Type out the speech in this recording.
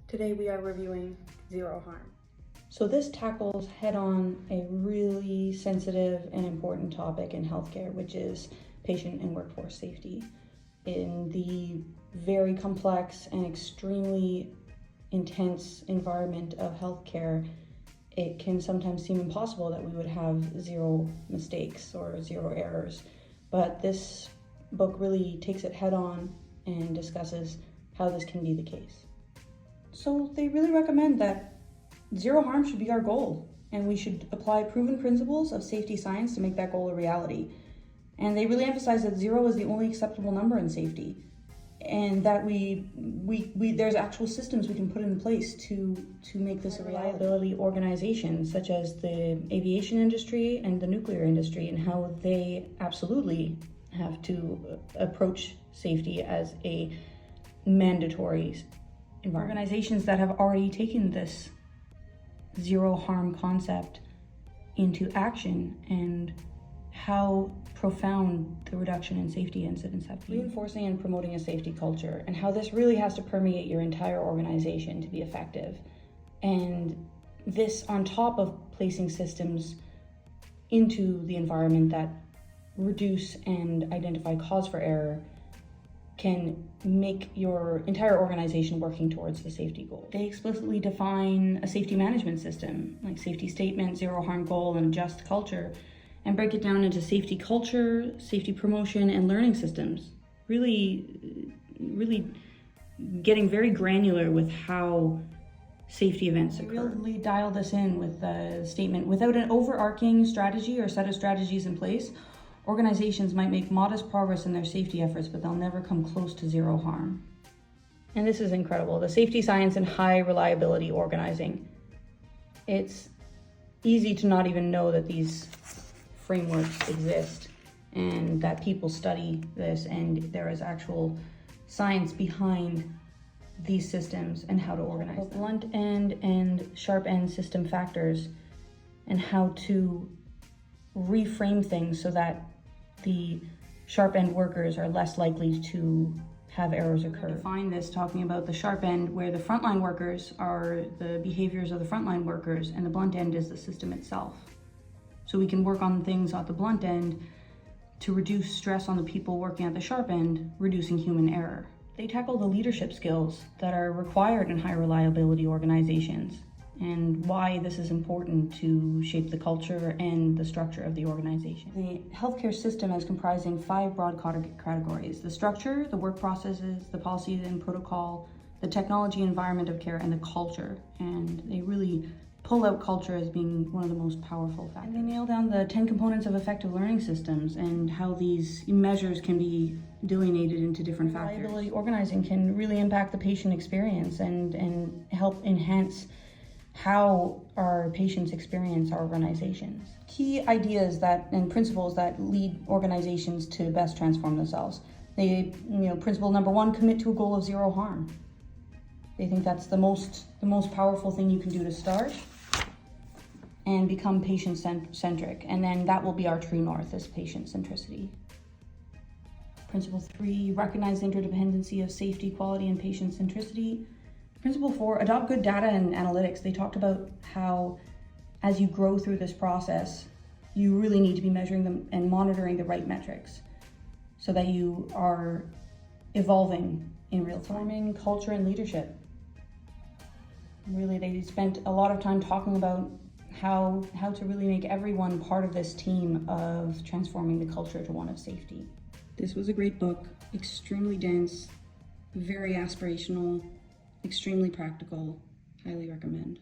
Today we are reviewing Zero Harm. So this tackles head-on a really sensitive and important topic in healthcare, which is patient and workforce safety. In the very complex and extremely intense environment of healthcare, it can sometimes seem impossible that we would have zero mistakes or zero errors. But this book really takes it head-on and discusses how this can be the case. So they really recommend that zero harm should be our goal, and we should apply proven principles of safety science to make that goal a reality. And they really emphasize that zero is the only acceptable number in safety, and that there's actual systems we can put in place to make this a reliability. Organizations such as the aviation industry and the nuclear industry, and how they absolutely have to approach safety as a mandatory environment. Organizations that have already taken this zero harm concept into action, and how profound the reduction in safety incidents have been. Reinforcing and promoting a safety culture, and how this really has to permeate your entire organization to be effective. And this on top of placing systems into the environment that reduce and identify cause for error can make your entire organization working towards the safety goal. They explicitly define a safety management system, like safety statement, zero harm goal, and a just culture, and break it down into safety culture, safety promotion, and learning systems. Really getting very granular with how safety events occur. Really dial this in with the statement: without an overarching strategy or set of strategies in place, organizations might make modest progress in their safety efforts, but they'll never come close to zero harm. And this is incredible. The safety science and high reliability organizing. It's easy to not even know that these frameworks exist and that people study this, and there is actual science behind these systems and how to organize them. Blunt end and sharp end system factors, and how to reframe things so that the sharp end workers are less likely to have errors occur. Define this talking about the sharp end, where the frontline workers are the behaviors of the frontline workers, and the blunt end is the system itself. So we can work on things at the blunt end to reduce stress on the people working at the sharp end, reducing human error. They tackle the leadership skills that are required in high reliability organizations, and why this is important to shape the culture and the structure of the organization. The healthcare system is comprising 5 broad categories: the structure, the work processes, the policies and protocol, the technology environment of care, and the culture. And they really pull out culture as being one of the most powerful factors. And they nail down the 10 components of effective learning systems, and how these measures can be delineated into different factors. Reliability organizing can really impact the patient experience and help enhance how our patients experience our organizations. Key ideas and principles that lead organizations to best transform themselves. Principle number 1, commit to a goal of zero harm. They think that's the most powerful thing you can do to start and become patient-centric. And then that will be our true north, is patient centricity. Principle 3, recognize the interdependency of safety, quality, and patient centricity. Principle 4, adopt good data and analytics. They talked about how as you grow through this process, you really need to be measuring them and monitoring the right metrics so that you are evolving in real time. Forming culture and leadership. Really, they spent a lot of time talking about how to really make everyone part of this team of transforming the culture to one of safety. This was a great book, extremely dense, very aspirational, extremely practical. Highly recommend.